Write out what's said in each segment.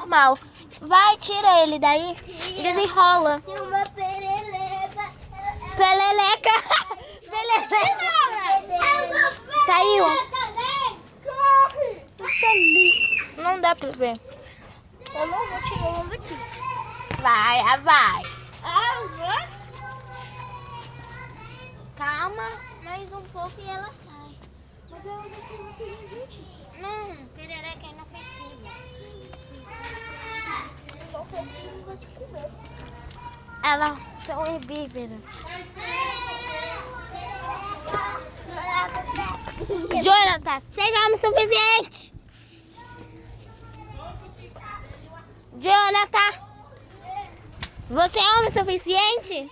normal. Vai, tira ele daí. Desenrola. Tem uma pereleca. Peleleca. Peleleca. Saiu. Corre! Tá ali. Não dá pra ver. Eu não vou tirar uma daqui. Vai, vai. Vai. Calma, mais um pouco e ela sai. Mas ela vai ser muito inteligente. Não, perereca é inofensiva. Então o fofinho vai te comer. Elas são herbívoras. Jonathan, seja homem suficiente. Jonathan, você é homem suficiente?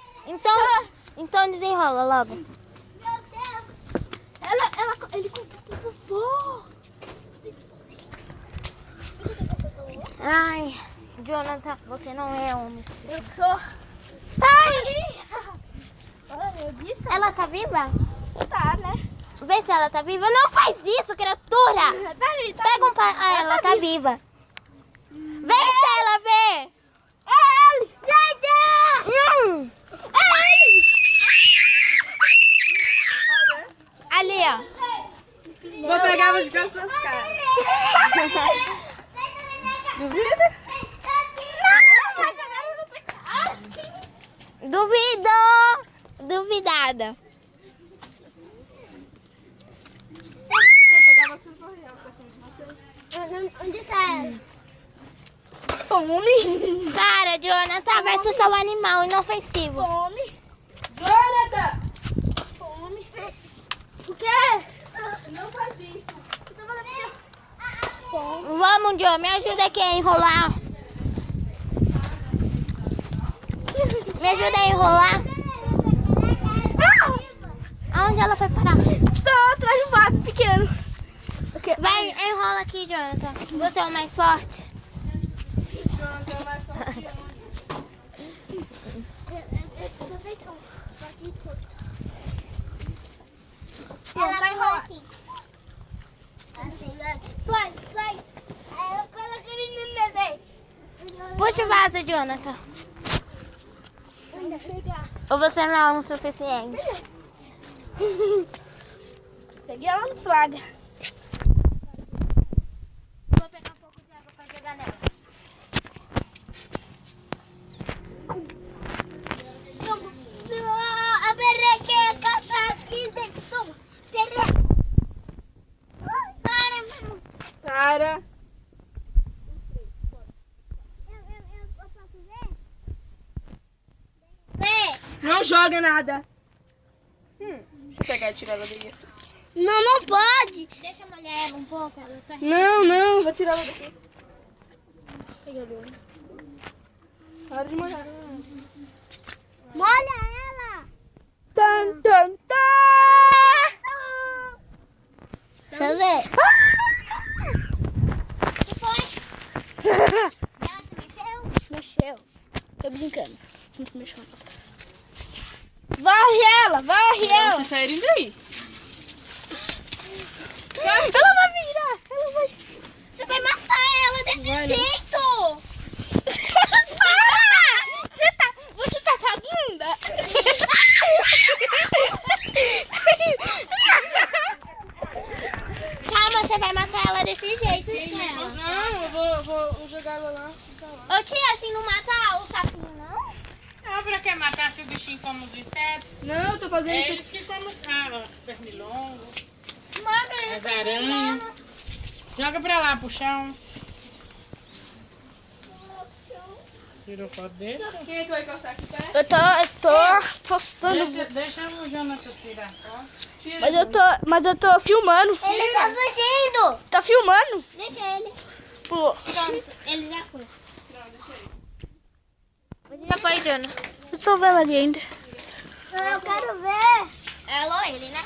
Então desenrola logo. Meu Deus! Ele contou pro vovô. Ai, Jonathan, você não é homem. Eu sou. Ai! Olha, eu disse. Ela tá viva? Tá, né? Vê se ela tá viva. Não faz isso, criatura! Tá ali, tá Pega um par... Ah, ela tá viva. Vê se ela vê. É ele! Gente! É ele! Ali, ó. Vou pegar e vou jogar nas suas caras. Duvida? Duvidou. Duvidada. Vou pegar você sorrindo pra cima de você. Onde tá ela? Fome. Para, Jonathan. Vai assustar o animal inofensivo. Fome. Jonathan! Fome. O quê? Não faz isso. Vamos, Jo. Me ajuda aqui a enrolar. Me ajuda a enrolar. Aonde ela foi parar? Só atrás de um vaso pequeno. Vai, enrola aqui, Jonathan. Você é o mais forte. Jonathan, mas só Ela vai enrolar assim. Assim, né? Vai. Eu coloquei no desenho. Puxa o vaso, Jonathan. Ainda pegar. Ou você não é o suficiente? Peguei ela no flaga. Vou pegar um pouco de água pra jogar nela. A perequeca tá aqui dentro. Perequeca. Cara. Eu posso ver? Vê. Não joga nada. Deixa eu pegar e tirar ela daqui. Não pode. Deixa eu molhar ela um pouco. Ela tá... Não. Vou tirar ela daqui. Pega ali. Para de molhar. Molha ela. Tan, tan, tan. Deixa eu ver. O que foi? Ela se mexeu? Mexeu. Tô brincando. Não mexeu. Varre ela. Vocês saírem daí. Ela vai virar. Ela vai. Você vai matar ela desse jeito! Você tá sabunda? Calma, você vai matar ela desse jeito, Estela. Não, eu vou jogar ela lá. Ô tia, assim não mata o sapinho, não? Não, pra que matar se o bichinho come os insetos? Não, eu tô fazendo É isso eles que comem os pernilongos, Mata as aranhas. Joga pra lá, pro chão. Tirou foto dele? Quem é que vai encostar aqui perto? Eu tô postando. Deixa o Jonathan tirar foto. Mas eu tô filmando. Ele tá fugindo! Tá filmando? Deixa ele. Pô. Pronto, ele já foi. Já foi, Jona. Eu tô vendo ali ainda. Eu quero ver. Ela ou ele, né?